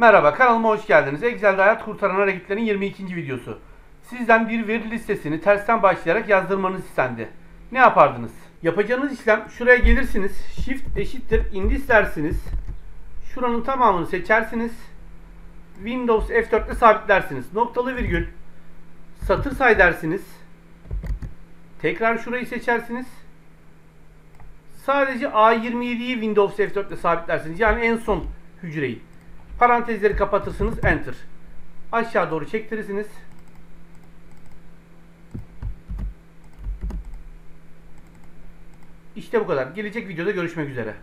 Merhaba, kanalıma hoş geldiniz. Excel'de Hayat Kurtaran hareketlerin 22. videosu. Sizden bir veri listesini tersten başlayarak yazdırmanız istendi. Ne yapardınız? Yapacağınız işlem, şuraya gelirsiniz. Shift eşittir indis dersiniz. Şuranın tamamını seçersiniz. Windows F4 ile sabitlersiniz. Noktalı virgül. Satır say dersiniz. Tekrar şurayı seçersiniz. Sadece A27'yi Windows F4 ile sabitlersiniz. Yani en son hücreyi. Parantezleri kapatırsınız. Enter. Aşağı doğru çektirirsiniz. İşte bu kadar. Gelecek videoda görüşmek üzere.